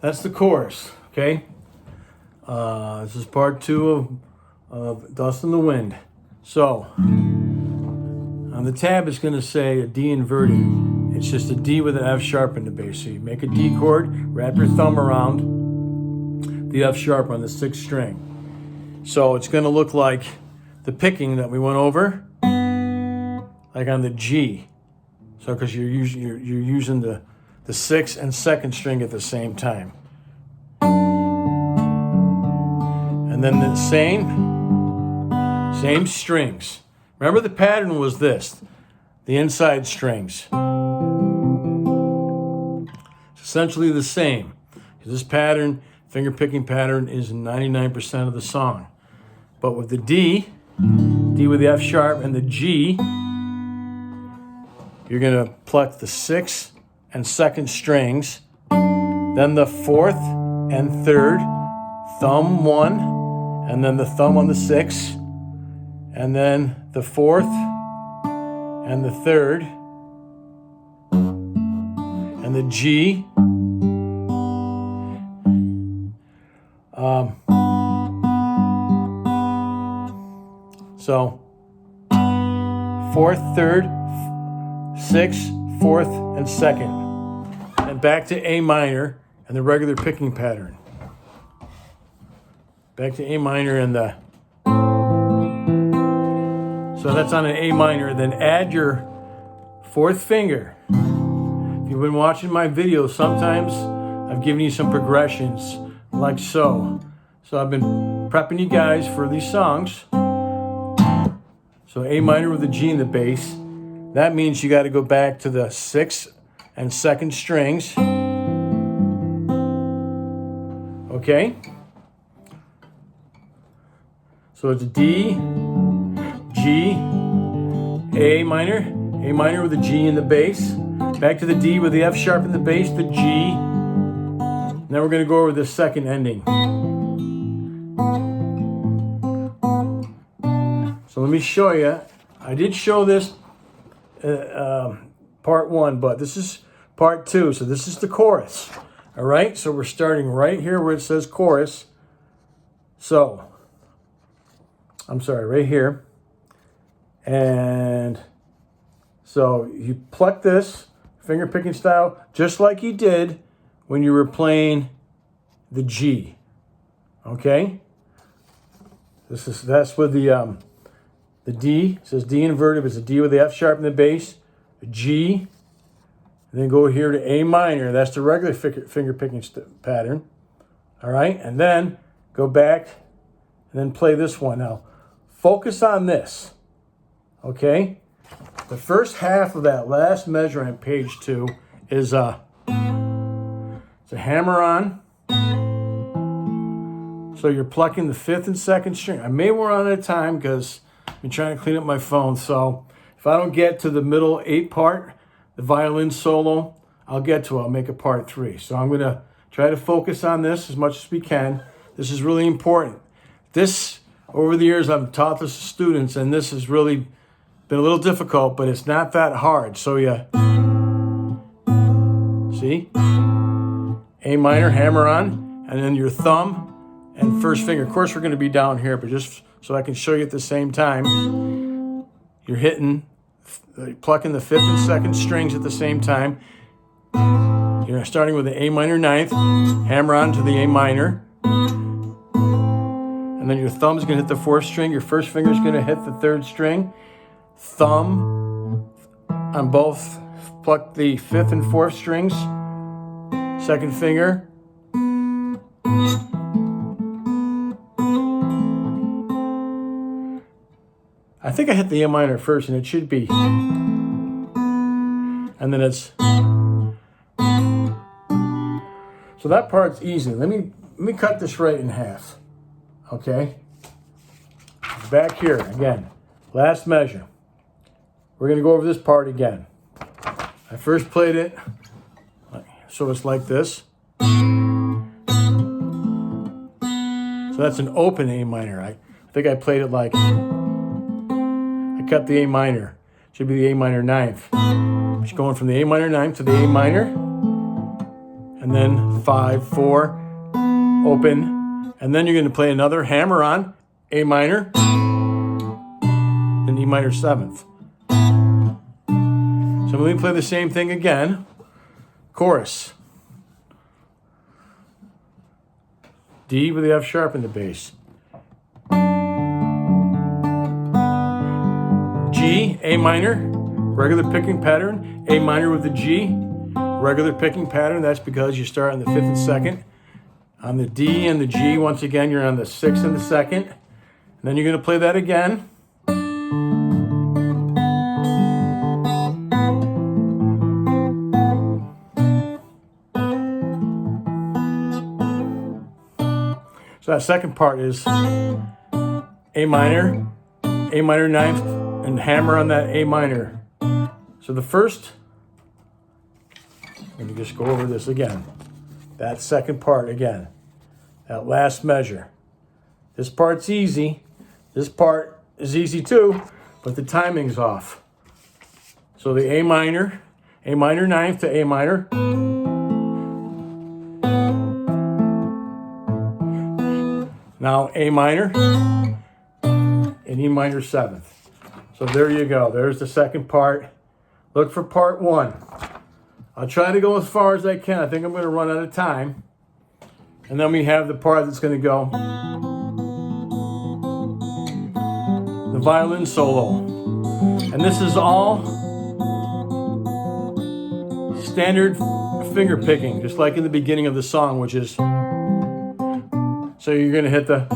That's the chorus, okay? This is part 2 of Dust in the Wind. So, on the tab, it's going to say a D inverted. It's just a D with an F sharp in the bass. So you make a D chord, wrap your thumb around the F sharp on the 6th string. So it's going to look like the picking that we went over, like on the G. So because you're using the 6th and 2nd string at the same time. And then the same strings. Remember the pattern was this, the inside strings. It's essentially the same. This pattern, finger picking pattern, is 99% of the song. But with the D with the F sharp, and the G, you're gonna pluck the 6th and 2nd strings, then the 4th and 3rd, thumb 1, and then the thumb on the 6th, and then the 4th and the 3rd, and the G. So 4th, 3rd, 6th, 4th, and 2nd. And back to A minor and the regular picking pattern. Back to A minor and the... So that's on an A minor. Then add your 4th finger. If you've been watching my videos, sometimes I've given you some progressions like so. So I've been prepping you guys for these songs. So A minor with a G in the bass. That means you got to go back to the 6th and 2nd strings. Okay? So it's D, G, A minor with a G in the bass. Back to the D with the F sharp in the bass, the G. Now we're going to go over the 2nd ending. So let me show you. I did show this part 1, but this is part 2. So this is the chorus. All right, so we're starting right here where it says chorus. So, I'm sorry, right here. And so you pluck this finger picking style just like you did when you were playing the G. Okay? That's with the D. It says D inverted. It's a D with the F sharp in the bass, a G, and then go here to A minor. That's the regular finger picking pattern. All right, and then go back and then play this one. Now, focus on this. Okay, the first half of that last measure on page 2 is it's a hammer on. So you're plucking the 5th and 2nd string. I may run out of time because I'm trying to clean up my phone. So if I don't get to the middle 8 part, the violin solo, I'll get to it. I'll make a part 3. So I'm going to try to focus on this as much as we can. This is really important. This, over the years, I've taught this to students, and this has really been a little difficult, but it's not that hard. So you see? A minor, hammer on, and then your thumb and 1st finger. Of course, we're going to be down here, but just so I can show you at the same time, you're plucking the 5th and 2nd strings at the same time. You're starting with the A minor 9th, hammer on to the A minor, and then your thumb's going to hit the 4th string. Your 1st finger is going to hit the 3rd string. Thumb on both, pluck the 5th and 4th strings. 2nd finger. I think I hit the A minor first, and it should be. And then it's. So that part's easy. Let me cut this right in half. Okay? Back here again. Last measure. We're going to go over this part again. I first played it, so it's like this. So that's an open A minor. I think I played it like, I cut the A minor. Should be the A minor 9th. It's going from the A minor 9th to the A minor. And then 5, 4, open, and then you're going to play another hammer on A minor and E minor 7th. So let me play the same thing again. Chorus. D with the F sharp in the bass. G, A minor, regular picking pattern. A minor with the G, regular picking pattern. That's because you start on the 5th and 2nd. On the D and the G, once again, you're on the 6th and the 2nd. And then you're going to play that again. So that second part is A minor 9th, and hammer on that A minor. So the first, let me just go over this again. That second part again, that last measure. This part's easy. This part is easy too, but the timing's off. So the A minor 9th to A minor. Now A minor and E minor 7th. So there you go. There's the second part. Look for part 1. I'll try to go as far as I can. I think I'm going to run out of time. And then we have the part that's going to go the violin solo. And this is all standard finger picking, just like in the beginning of the song, which is, so you're going to hit the